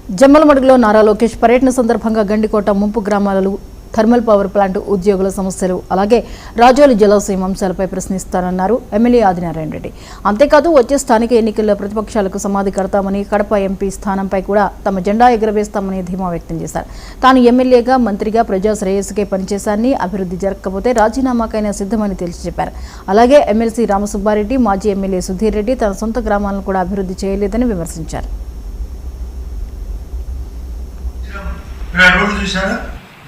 జమ్మలమడుగులో నారా లోకేష్ పర్యటన సందర్భంగా గండికోట ముంపు గ్రామాలలో థర్మల్ పవర్ ప్లాంట్ ఉద్యోగుల సమస్యలు అలాగే రాజోలి జలాశయం అంశాలపై ప్రశ్నిస్తానన్నారు ఎమ్మెల్యే ఆదినారాయణ రెడ్డి. అంతేకాదు వచ్చే స్థానిక ఎన్నికల్లో ప్రతిపక్షాలకు సమాధి కడతామని, కడప ఎంపీ స్థానంపై కూడా తమ జెండా ఎగురవేస్తామని ధీమా వ్యక్తం చేశారు. తాను ఎమ్మెల్యేగా, మంత్రిగా ప్రజా శ్రేయస్సుకే పనిచేశారని, అభివృద్ధి జరగకపోతే రాజీనామాకైనా సిద్ధమని తేల్చి చెప్పారు. అలాగే ఎమ్మెల్సీ రామసుబ్బారెడ్డి, మాజీ ఎమ్మెల్యే సుధీర్ రెడ్డి తన సొంత గ్రామాలను కూడా అభివృద్ధి చేయలేదని విమర్శించారు.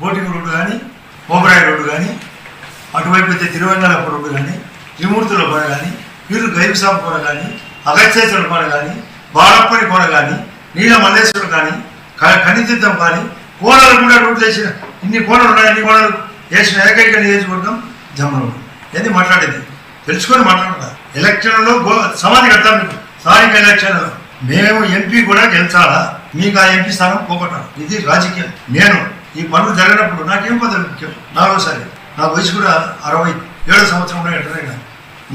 బోటింగ్ రోడ్డు కానీ, ఓబరాయి రోడ్డు కానీ, అటువైపు అయితే తిరువెన్నెలప్ప రోడ్డు కానీ, త్రిమూర్తుల కొన కానీ, వీరు గైబసాబ్ కొన కానీ, అగత్యేశ్వర కొన కానీ, బాలప్పని కొన కానీ, నీల మల్లేశ్వరం కానీ, ఖనితీర్థం కానీ, కోణాలు కూడా రోడ్లు వేసిన ఇన్ని కోణాలు ఉన్నాయి. అన్ని కోణాలు వేసిన ఏకైక నియోజకవర్గం జమ్మలమడుగు. ఏది మాట్లాడేది తెలుసుకొని మాట్లాడతా. ఎలక్షన్లో సమాధి కడతాం. మీకు స్థానిక ఎలక్షన్లో మేము ఎంపీ కూడా గెలిచాలా, మీకు ఆ ఎంపీ స్థానం పోగొట్టాలి. ఇది రాజకీయం. నేను ఈ పనులు జరిగినప్పుడు నాకేం పదవి ముఖ్యం. నాలుగోసారి నా వయసు కూడా 67 సంవత్సరంలో ఎంటర్.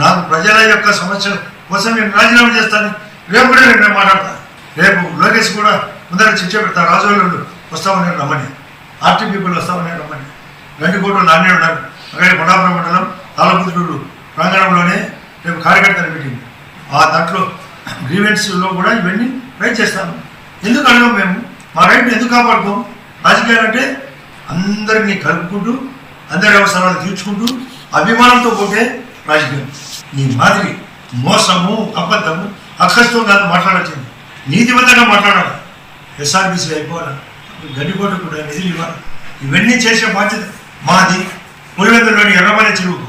నాకు ప్రజల యొక్క సమస్యల కోసం నేను రాజీనామా చేస్తాను. రేపు కూడా నేను మాట్లాడతాను. రేపు లోకేష్ కూడా ముందర చర్చ పెడతాను. రాజోళ్ళు వస్తామని రమ్మని, ఆర్టీ పీపుల్ వస్తామని రమ్మని. గండికోటలో నాన్నే ఉన్నారు. అక్కడ కొండాపురం మండలం తాళపుత్రుడు ప్రాంగణంలోనే రేపు కార్యకర్తల మీటింగ్. ఆ దాంట్లో గ్రీవెన్స్లో కూడా ఇవన్నీ రైట్ చేస్తాను. ఎందుకు అడగం? మేము మా రైట్ని ఎందుకు కాపాడుకోం? రాజకీయాలు అంటే అందరినీ కలుపుకుంటూ, అందరి అవసరాలు తీర్చుకుంటూ, అభిమానంతో పోతే రాజకీయం. ఈ మాదిరి మోసము, అబద్ధము, అక్కస్తో కాదు మాట్లాడాల్సింది. నీతిబద్ధంగా మాట్లాడాలి. ఎస్ఆర్బీసీ అయిపోవాలి, గండికోట కూడా నిధులు ఇవ్వాలి. ఇవన్నీ చేసే బాధ్యత మాది. పులివెందులోని ఎర్రమనే చెరువుకు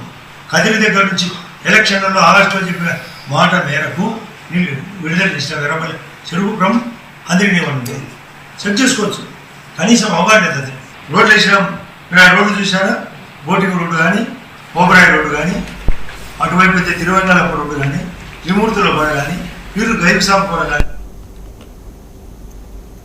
కదిరి దగ్గర నుంచి ఎలక్షన్లలో ఆగస్టులో చెప్పిన మాట మేరకు నీళ్ళు విడుదల చేసిన ఎర్రమల్లి చెరువు క్రమం అందరినీ ఏమన్నా సెట్ చేసుకోవచ్చు. కనీసం అవగాహన అది. రోడ్లు వేసినాం. మీరు ఆ రోడ్లు చూసారా? బోటింగ్ రోడ్డు కానీ, ఓబరాయి రోడ్డు కానీ, అటువైపు అయితే తిరువెన్నెలప్ప రోడ్డు కానీ, త్రిమూర్తుల కొన కానీ, వీరు గైబసాబ్ కొన కానీ,